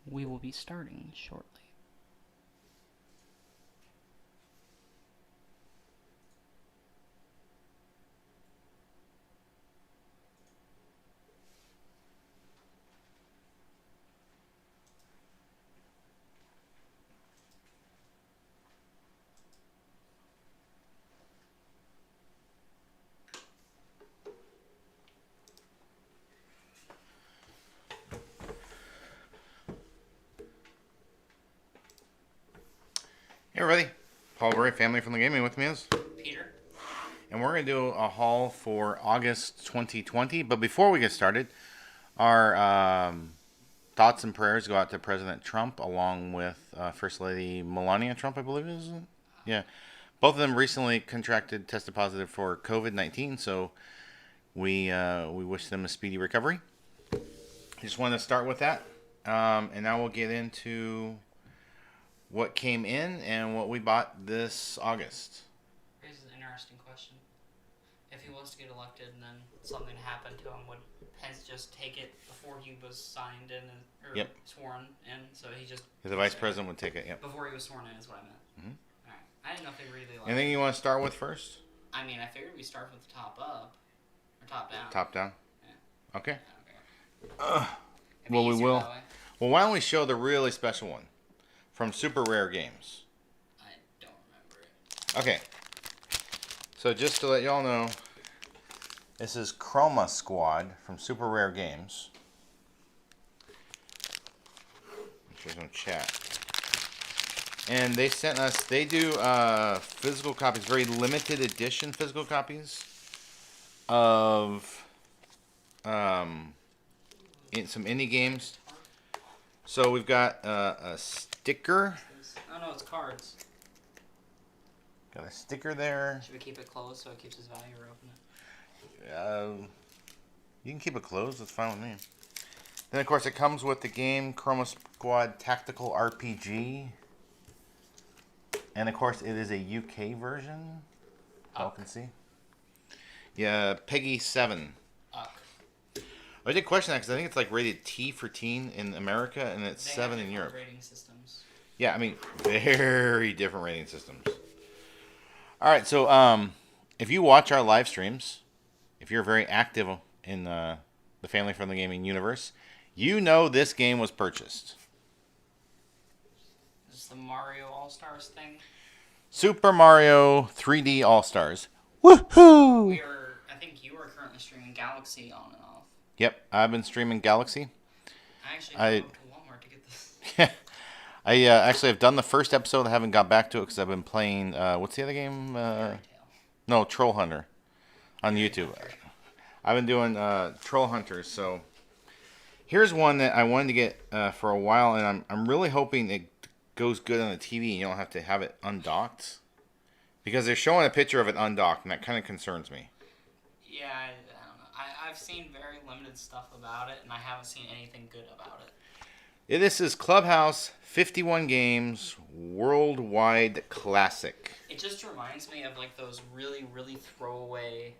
We will be starting shortly. Hey everybody, Paul Berry, family from the gaming with me is Peter. And we're going to do a haul for August 2020. But before we get started, our thoughts and prayers go out to President Trump along with First Lady Melania Trump, I believe it is. Yeah. Both of them recently tested positive for COVID-19, so we wish them a speedy recovery. I just wanted to start with that, and now we'll get into what came in and what we bought this August. Raises an interesting question. If he was to get elected and then something happened to him, would Pence just take it before he was signed in or sworn in? So he just... The vice president would take it, yep. Before he was sworn in is what I meant. Mm-hmm. Alright. I didn't know if they really liked Anything you want to start with first? I mean, I figured we start with the top up. Or top down. Top down? Yeah. Okay. Okay. Well, we will. Well, why don't we show the really special one from Super Rare Games? I don't remember it. Okay. So just to let y'all know, this is Chroma Squad from Super Rare Games. There's no chat. And they sent us, they do physical copies, very limited edition physical copies of some indie games. So we've got a sticker. Oh no, it's cards. Got a sticker there. Should we keep it closed so it keeps its value or open it? You can keep it closed. That's fine with me. Then, of course, it comes with the game Chroma Squad Tactical RPG. And, of course, it is a UK version. Y'all can see. Yeah, Peggy 7. I did question that because I think it's like rated T for teen in America, and it's 7 in Europe. Rating systems. Yeah, I mean, very different rating systems. All right, so if you watch our live streams, if you're very active in the Family Friendly Gaming universe, you know this game was purchased. Is this the Mario All-Stars thing? Super Mario 3D All-Stars. Woohoo! I think you are currently streaming Galaxy on and off. Yep, I've been streaming Galaxy. I actually went to Walmart to get this. I actually have done the first episode. I haven't got back to it because I've been playing, what's the other game? No, Troll Hunter on YouTube. I've been doing Troll Hunters. So here's one that I wanted to get for a while, and I'm really hoping it goes good on the TV and you don't have to have it undocked. Because they're showing a picture of it undocked, and that kind of concerns me. Yeah, I don't know. I've seen very limited stuff about it, and I haven't seen anything good about it. This is Clubhouse 51 Games Worldwide Classic. It just reminds me of like those really, really throwaway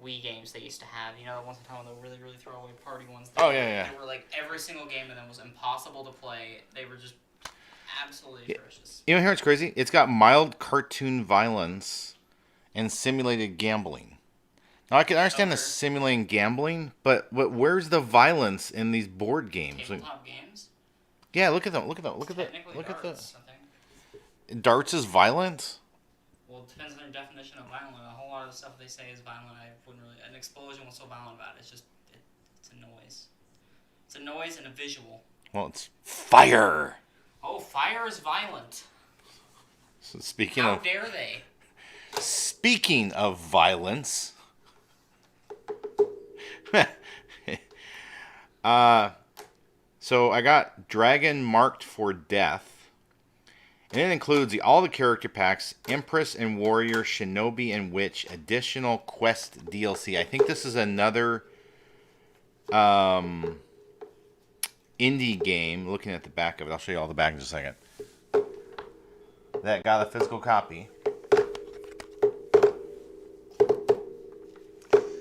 Wii games they used to have. You know, the ones I'm talking about, the really, really throwaway party ones. Yeah. They were like every single game of them was impossible to play. They were just absolutely atrocious. You know, here's crazy. It's got mild cartoon violence and simulated gambling. Now, I can understand the simulating gambling, but where's the violence in these board games? Tabletop games? Yeah, look at them. Look at that. Look at that. Darts is violent? Well, it depends on their definition of violent. A whole lot of the stuff they say is violent. I wouldn't really... An explosion was so violent about it. It's just... It's a noise. It's a noise and a visual. Well, it's fire. Oh, fire is violent. So How dare they? Speaking of violence... So I got Dragon Marked for Death, and it includes all the character packs, Empress and Warrior, Shinobi and Witch, additional quest DLC. I think this is another indie game. Looking at the back of it, I'll show you all the back in just a second. That got a physical copy.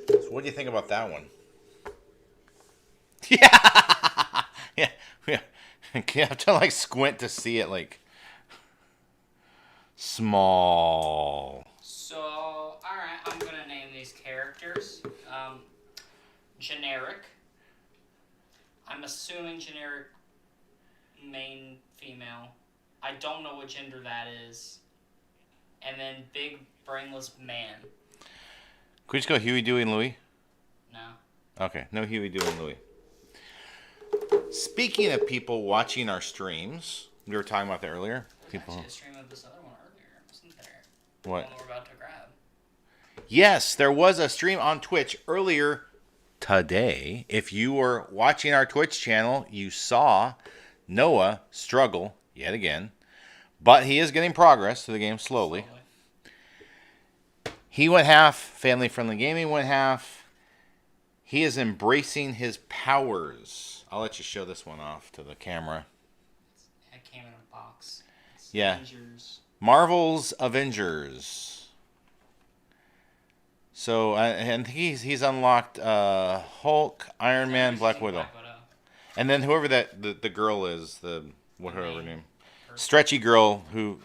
So what do you think about that one? Yeah. You have to like squint to see it. Like small. So, alright, I'm gonna name these characters. Generic. I'm assuming generic main female. I don't know what gender that is. And then big brainless man. Could we just go Huey, Dewey, and Louie? No. Okay, no Huey, Dewey, and Louie. Speaking of people watching our streams, we were talking about that earlier. There's actually a stream of this other one earlier, wasn't there? What? The one we're about to grab. Yes, there was a stream on Twitch earlier today. If you were watching our Twitch channel, you saw Noah struggle yet again. But he is getting progress to the game slowly. He went half. Family-friendly gaming went half. He is embracing his powers. I'll let you show this one off to the camera. It came in a box. It's yeah. Avengers. Marvel's Avengers. So, and he's unlocked Hulk, Iron Man, Black Widow. And then whoever the girl is, whatever her name. Stretchy girl who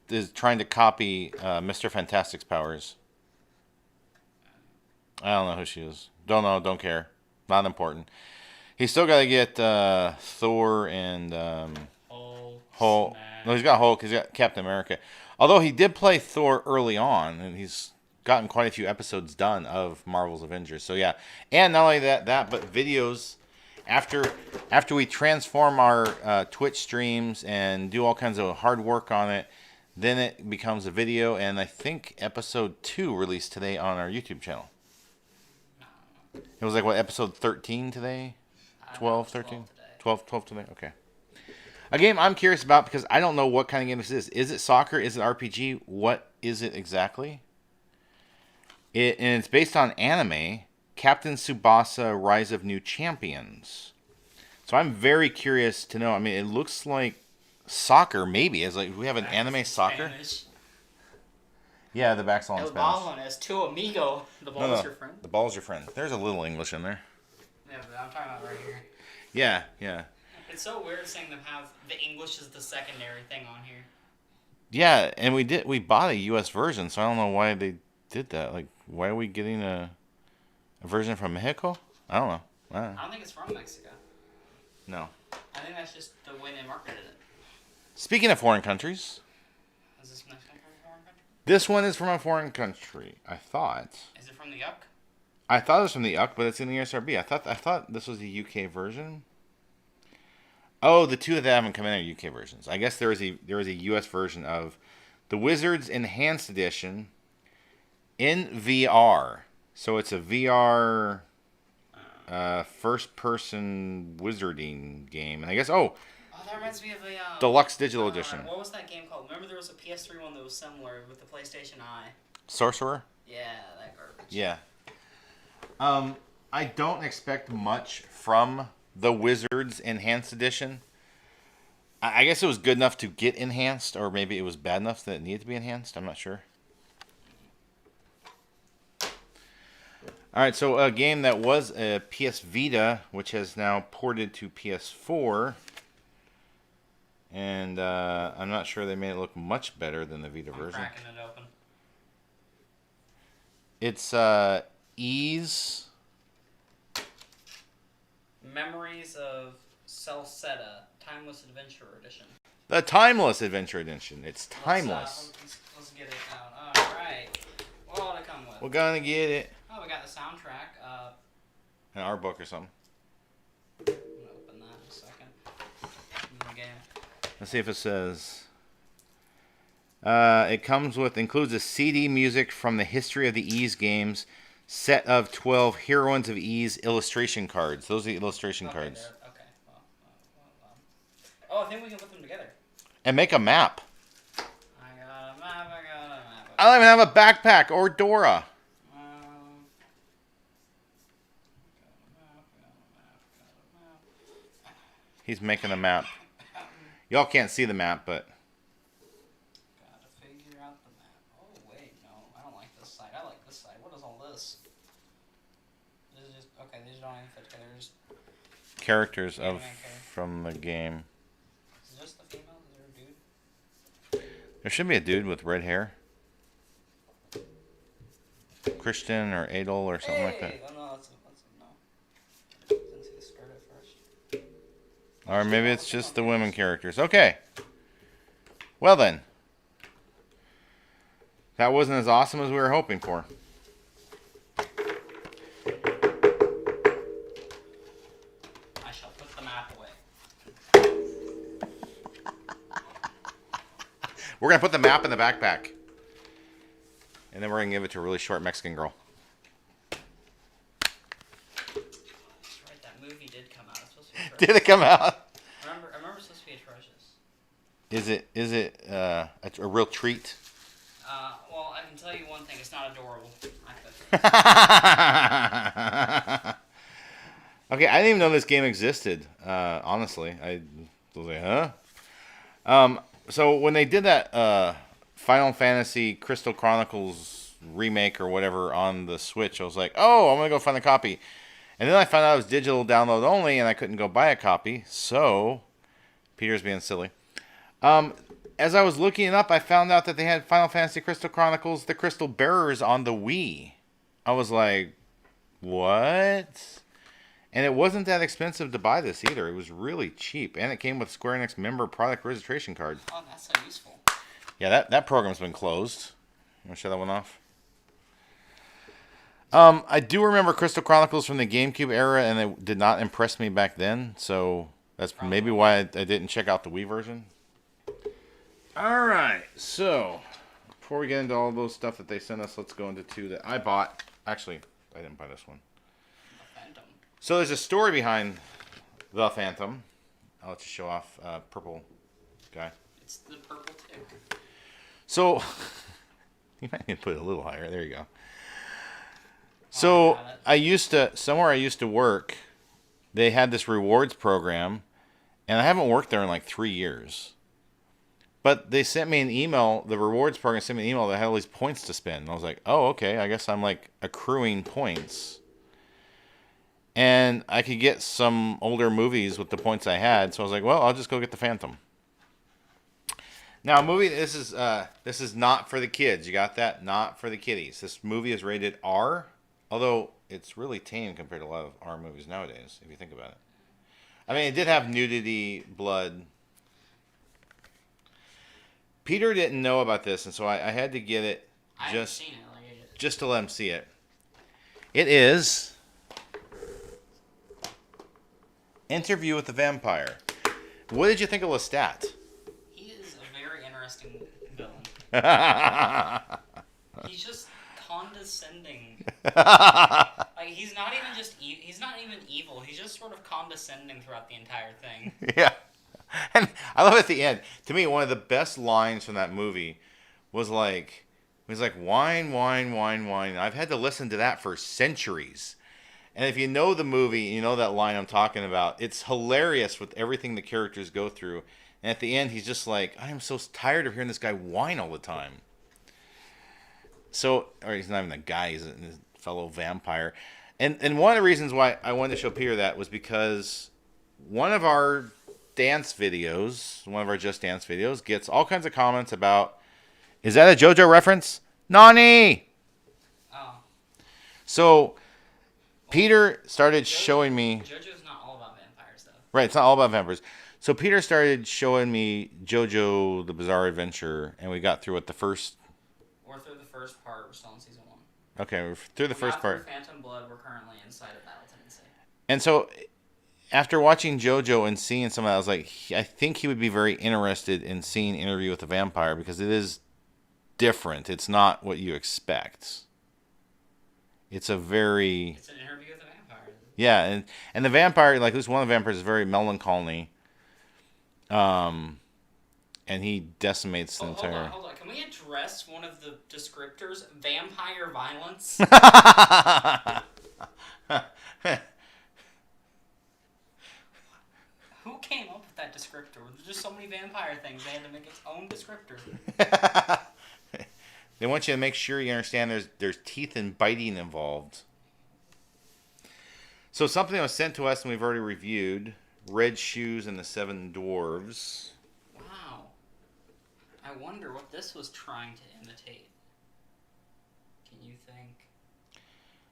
is trying to copy Mr. Fantastic's powers. I don't know who she is. Don't know. Don't care. Not important. He's still got to get Thor and Hulk. No, he's got Hulk. He's got Captain America. Although he did play Thor early on, and he's gotten quite a few episodes done of Marvel's Avengers. So yeah, and not only that, but videos. After we transform our Twitch streams and do all kinds of hard work on it, then it becomes a video. And I think episode 2 released today on our YouTube channel. It was like, what, episode 13 today? 12, 13? 12 today? Okay. A game I'm curious about because I don't know what kind of game this is. Is it soccer? Is it RPG? What is it exactly? And it's based on anime. Captain Tsubasa Rise of New Champions. So I'm very curious to know. I mean, it looks like soccer, maybe. It's like, we have an anime soccer? Spanish. Yeah, the back's all in El Spanish. balón es tu amigo. The ball is your friend. The ball's your friend. There's a little English in there. Yeah, but I'm talking about right here. Yeah. It's so weird seeing them have the English as the secondary thing on here. Yeah, and we bought a US version, so I don't know why they did that. Like, why are we getting a version from Mexico? I don't know. I don't think it's from Mexico. No. I think that's just the way they marketed it. Speaking of foreign countries. Is this next one from a foreign country? This one is from a foreign country, I thought. Is it from the UC? I thought it was from the UC, but it's in the USRB. I thought this was the UK version. Oh, the two that haven't come in are UK versions. I guess there was a US version of the Wizards Enhanced Edition in VR. So it's a VR first-person wizarding game, and I guess Oh, that reminds me of a Deluxe Digital Edition. What was that game called? Remember there was a PS3 one that was similar with the PlayStation Eye. Sorcerer? Yeah, that garbage. Yeah. I don't expect much from the Wizards Enhanced Edition. I guess it was good enough to get enhanced, or maybe it was bad enough that it needed to be enhanced. I'm not sure. All right, so a game that was a PS Vita, which has now ported to PS4, and I'm not sure they made it look much better than the Vita version. Cracking it open. It's Ease. Memories of Celcetta, Timeless Adventure Edition. The Timeless Adventure Edition. It's timeless. Let's get it out. All right. What ought to come with? We're gonna get it. Oh, we got the soundtrack. An art book or something. I'm gonna open that in a second. In the game. Let's see if it says. It includes a CD music from the history of the Ease games, set of 12 Heroines of Ease illustration cards. Those are the illustration cards. Okay. Oh, I think we can put them together. And make a map. I got a map. I don't even have a backpack or Dora. He's making a map. Y'all can't see the map, but... Gotta figure out the map. Oh, wait, no. I don't like this side. I like this side. What is all this? This is just... Okay, these don't even fit together. Just... Characters of from the game. Is it just the female? Is there a dude? There should be a dude with red hair. Christian or Adel or something like that. Oh, no, that's no. Didn't see the skirt at first. Or maybe it's just the women characters. Okay. Well then. That wasn't as awesome as we were hoping for. I shall put the map away. We're going to put the map in the backpack. And then we're going to give it to a really short Mexican girl. That's right, that movie did come out. It's supposed to be atrocious. Did it come out? I remember it's supposed to be atrocious. Is it a real treat? Well, I can tell you one thing. It's not adorable. Okay, I didn't even know this game existed. Honestly, I was like, huh? So when they did that Final Fantasy Crystal Chronicles remake or whatever on the Switch, I was like, oh, I'm gonna go find a copy. And then I found out it was digital download only, and I couldn't go buy a copy. So Peter's being silly. As I was looking it up, I found out that they had Final Fantasy Crystal Chronicles: The Crystal Bearers on the Wii. I was like, what? And it wasn't that expensive to buy this either. It was really cheap. And it came with Square Enix member product registration card. Oh, that's so useful. Yeah, that program's been closed. You want to shut that one off? I do remember Crystal Chronicles from the GameCube era, and it did not impress me back then. So that's maybe why I didn't check out the Wii version. All right, so before we get into all those stuff that they sent us, let's go into two that I bought. Actually, I didn't buy this one. The Phantom. So there's a story behind the Phantom. I'll let you show off purple guy. It's the purple tick. So you might need to put it a little higher. There you go. So somewhere I used to work, they had this rewards program, and I haven't worked there in like 3 years. But they sent me an email, the rewards program sent me an email that had all these points to spend. And I was like, oh, okay, I guess I'm like accruing points. And I could get some older movies with the points I had. So I was like, well, I'll just go get the Phantom. Now, this is not for the kids. You got that? Not for the kiddies. This movie is rated R, although it's really tame compared to a lot of R movies nowadays, if you think about it. I mean, it did have nudity, blood. Peter didn't know about this, and so I had to get it just to let him see it. It is Interview with the Vampire. What did you think of Lestat? He is a very interesting villain. He's just condescending. Like, he's not even evil. He's just sort of condescending throughout the entire thing. Yeah. And I love at the end. To me, one of the best lines from that movie was like, wine, wine, wine, wine. I've had to listen to that for centuries. And if you know the movie, you know that line I'm talking about. It's hilarious with everything the characters go through. And at the end, he's just like, I am so tired of hearing this guy whine all the time. So, or he's not even a guy, he's a fellow vampire. And one of the reasons why I wanted to show Peter that was because one of our Just Dance videos, gets all kinds of comments about, is that a JoJo reference? Nani! Oh. So, Peter started showing me... JoJo's not all about vampires, though. Right, it's not all about vampires. So, Peter started showing me JoJo, The Bizarre Adventure, and we got through the first... We're through the first part. We're still in season 1. Okay, we're through the first part. Phantom Blood, we're currently inside of Battle Tendency. And so... After watching JoJo and seeing some of that, I was like, I think he would be very interested in seeing Interview with the Vampire because it is different. It's not what you expect. It's an interview with a vampire. Yeah, and the vampire, like at least one of the vampires, is very melancholy. And he decimates the entire... Hold on. Can we address one of the descriptors? Vampire violence? Who came up with that descriptor? There's just so many vampire things. They had to make its own descriptor. They want you to make sure you understand there's teeth and biting involved. So something that was sent to us and we've already reviewed, Red Shoes and the Seven Dwarves. Wow. I wonder what this was trying to imitate. Can you think?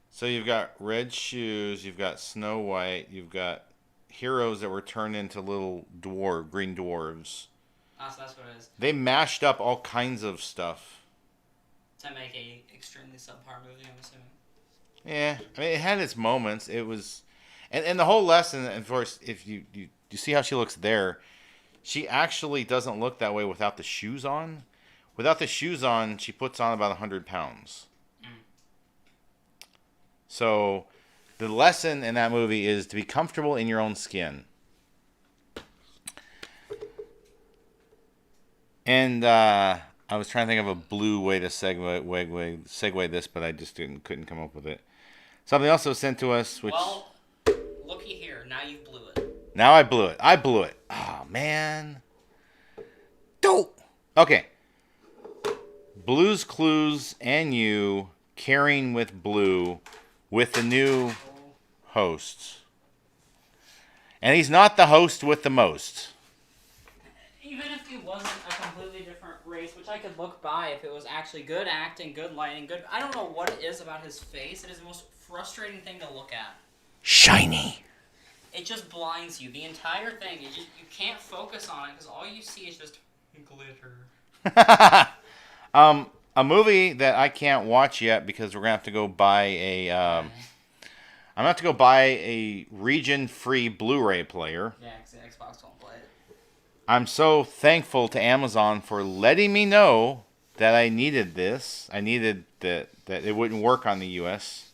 So you've got Red Shoes, you've got Snow White, you've got heroes that were turned into little green dwarves. Oh, so that's what it is. They mashed up all kinds of stuff. To make a extremely subpar movie, I'm assuming. Yeah, I mean, it had its moments. It was, and the whole lesson, and of course, if you see how she looks there, she actually doesn't look that way without the shoes on. Without the shoes on, she puts on about 100 pounds. So, the lesson in that movie is to be comfortable in your own skin. And I was trying to think of a blue way to segue this, but I just couldn't come up with it. Something else was sent to us, which... Well, looky here. Now you blew it. Now I blew it. Oh, man. Dope. Okay. Blue's Clues and You, Caring with Blue, with the new host. And he's not the host with the most. Even if he wasn't a completely different race, which I could look by if it was actually good acting, good lighting, good... I don't know what it is about his face. It is the most frustrating thing to look at. Shiny. It just blinds you. The entire thing. You can't focus on it because all you see is just glitter. A movie that I can't watch yet because we're gonna have to go buy a. I'm gonna have to go buy a region-free Blu-ray player. Yeah, because the Xbox won't play it. I'm so thankful to Amazon for letting me know that I needed this. I needed that it wouldn't work on the US.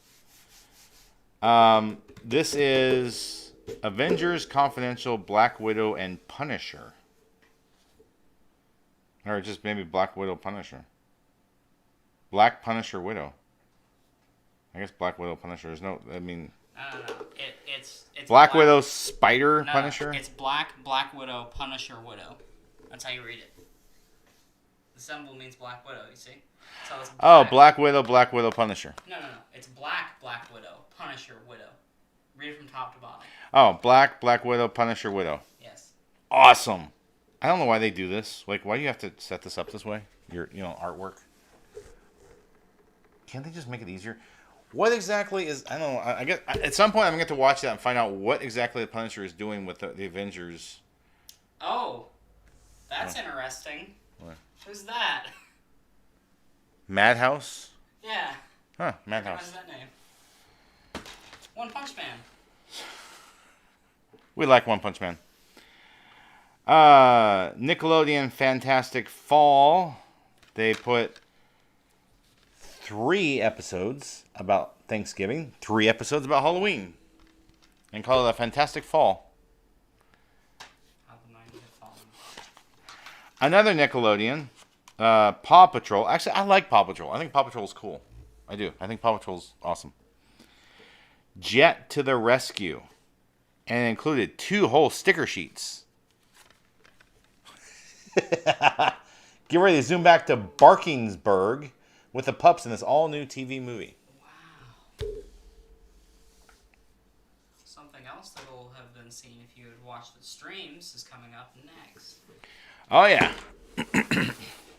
This is Avengers, Confidential, Black Widow, and Punisher. Or just maybe Black Widow, Punisher. Black Punisher Widow. I guess Black Widow Punisher is no. I mean. No. It's Black Widow Spider Punisher. It's Black Widow Punisher Widow. That's how you read it. The symbol means Black Widow. You see? So it's Black Widow Punisher. No. It's Black Widow Punisher Widow. Read it from top to bottom. Oh, Black Widow Punisher Widow. Yes. Awesome. I don't know why they do this. Like, why do you have to set this up this way? Your artwork. Can't they just make it easier? What exactly is... I don't know. I guess at some point I'm going to get to watch that and find out what exactly the Punisher is doing with the Avengers. Oh. That's interesting. What? Who's that? Madhouse? Yeah. Huh, Madhouse. What's that name? One Punch Man. We like One Punch Man. Nickelodeon Fantastic Fall. They put 3 episodes about Thanksgiving, 3 episodes about Halloween, and call it a Fantastic Fall. Another Nickelodeon, Paw Patrol. Actually, I like Paw Patrol. I think Paw Patrol is cool. I do. I think Paw Patrol's awesome. Jet to the Rescue. And it included 2 whole sticker sheets. Get ready to zoom back to Barkingsburg with the pups in this all-new TV movie. Wow. Something else that will have been seen if you had watched the streams is coming up next. Oh, yeah.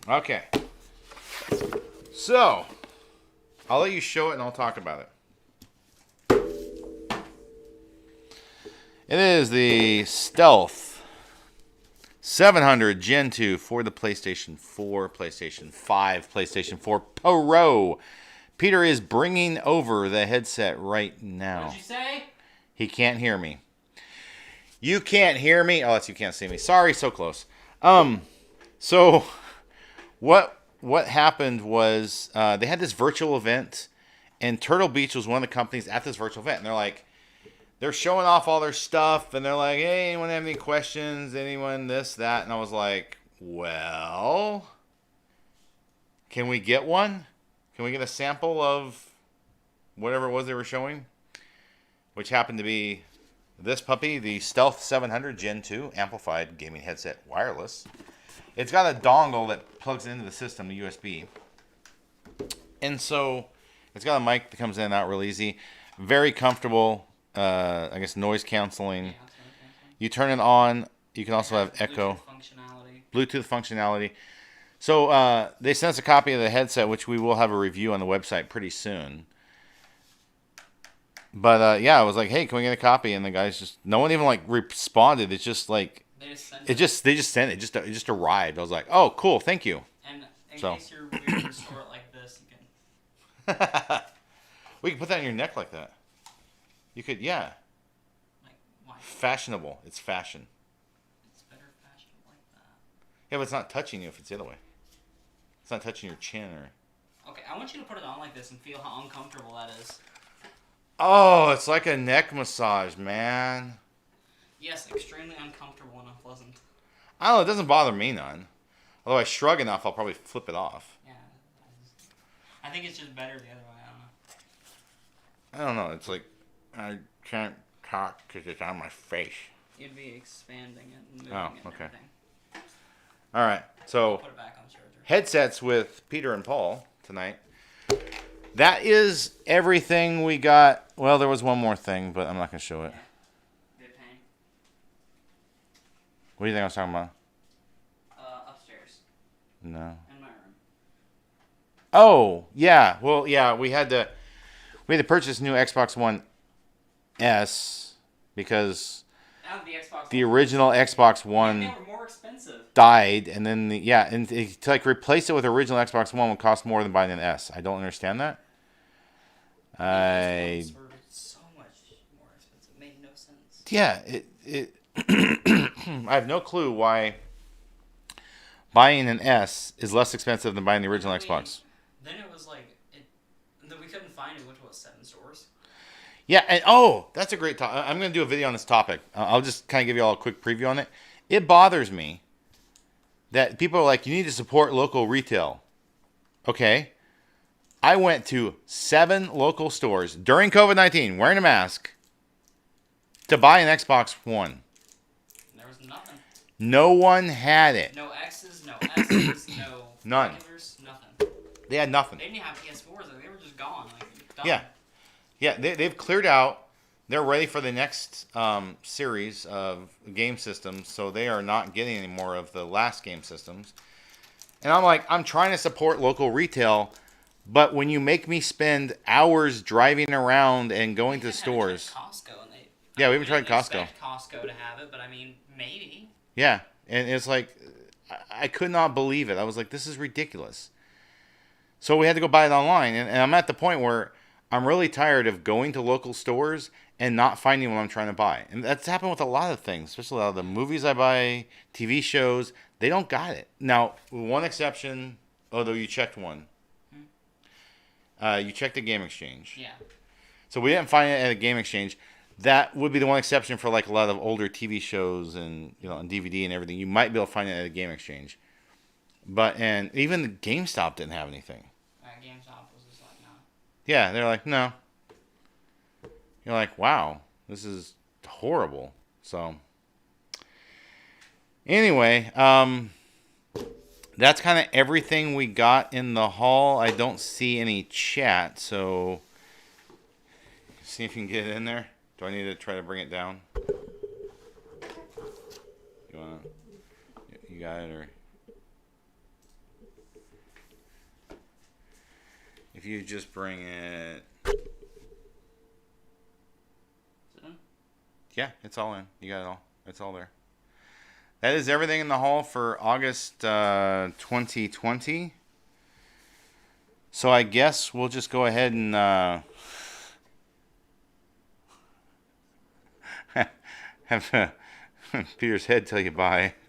Okay. So, I'll let you show it and I'll talk about it. It is the Stealth 700 Gen 2 for the PlayStation 4, PlayStation 5, PlayStation 4 Pro. Peter is bringing over the headset right now. What'd you say? He can't hear me. You can't hear me? Oh, you can't see me. Sorry, so close. So what happened was they had this virtual event, and Turtle Beach was one of the companies at this virtual event, and they're showing off all their stuff, and they're like, hey, anyone have any questions? Anyone this, that? And I was like, well, can we get one? Can we get a sample of whatever it was they were showing? Which happened to be this puppy, the Stealth 700 Gen 2 amplified gaming headset wireless. It's got a dongle that plugs into the system, the USB. And so it's got a mic that comes in and out real easy. Very comfortable. I guess noise canceling. You turn it on. You can also have echo. Bluetooth functionality. So they sent us a copy of the headset, which we will have a review on the website pretty soon. But yeah, I was like, "Hey, can we get a copy?" And the guys just no one even like responded. It's just like they just sent it. It just arrived. I was like, "Oh, cool, thank you." And in case you're weird to store it like this, you can. We can put that on your neck like that. You could, yeah. Like why? Fashionable. It's fashion. It's better fashion like that. Yeah, but it's not touching you if it's the other way. It's not touching your chin or. Okay, I want you to put it on like this and feel how uncomfortable that is. Oh, it's like a neck massage, man. Yes, extremely uncomfortable and unpleasant. I don't know, it doesn't bother me none. Although I shrug enough, I'll probably flip it off. Yeah. I think it's just better the other way, I don't know, it's like, I can't talk because it's on my face. You'd be expanding it and moving it and everything. Alright, so put it back on charger. Headsets with Peter and Paul tonight. That is everything we got. Well, there was one more thing, but I'm not going to show it. Good pain. What do you think I was talking about? Upstairs. No. In my room. Oh, yeah. Well, yeah, we had to purchase new Xbox One S because the original Xbox One they were more expensive. Died, and then to like replace it with original Xbox One would cost more than buying an S. I don't understand that. Were so much more expensive. It made no sense. Yeah, it I have no clue why buying an S is less expensive than buying the original Xbox. Then it was like we couldn't find it. Went to 7 stores. Yeah, and that's a great topic. I'm going to do a video on this topic. I'll just kind of give you all a quick preview on it. It bothers me that people are like, you need to support local retail. Okay. I went to 7 local stores during COVID-19 wearing a mask to buy an Xbox One. There was nothing. No one had it. No X's, no S's, no none. Regulars, nothing. They had nothing. They didn't have PS4s. They were just gone. Like, done. Yeah. Yeah, they've cleared out. They're ready for the next series of game systems, so they are not getting any more of the last game systems. And I'm like, I'm trying to support local retail, but when you make me spend hours driving around and going to stores. Costco and we haven't tried Costco. Costco to have it, but I mean, maybe. Yeah, and it's like, I could not believe it. I was like, this is ridiculous. So we had to go buy it online, and I'm at the point where I'm really tired of going to local stores and not finding what I'm trying to buy. And that's happened with a lot of things, especially a lot of the movies I buy, TV shows. They don't got it. Now, one exception, although you checked one. You checked the Game Exchange. Yeah. So we didn't find it at a Game Exchange. That would be the one exception for like a lot of older TV shows and on DVD and everything. You might be able to find it at a Game Exchange. And even the GameStop didn't have anything. GameStop was just like, no. Yeah, they're like, no. You're like, wow, this is horrible. So, anyway, that's kind of everything we got in the haul. I don't see any chat, so see if you can get it in there. Do I need to try to bring it down? You got it, or if you just bring it. Yeah, it's all in. You got it all. It's all there. That is everything in the haul for August 2020. So I guess we'll just go ahead and have Peter's head tell you bye.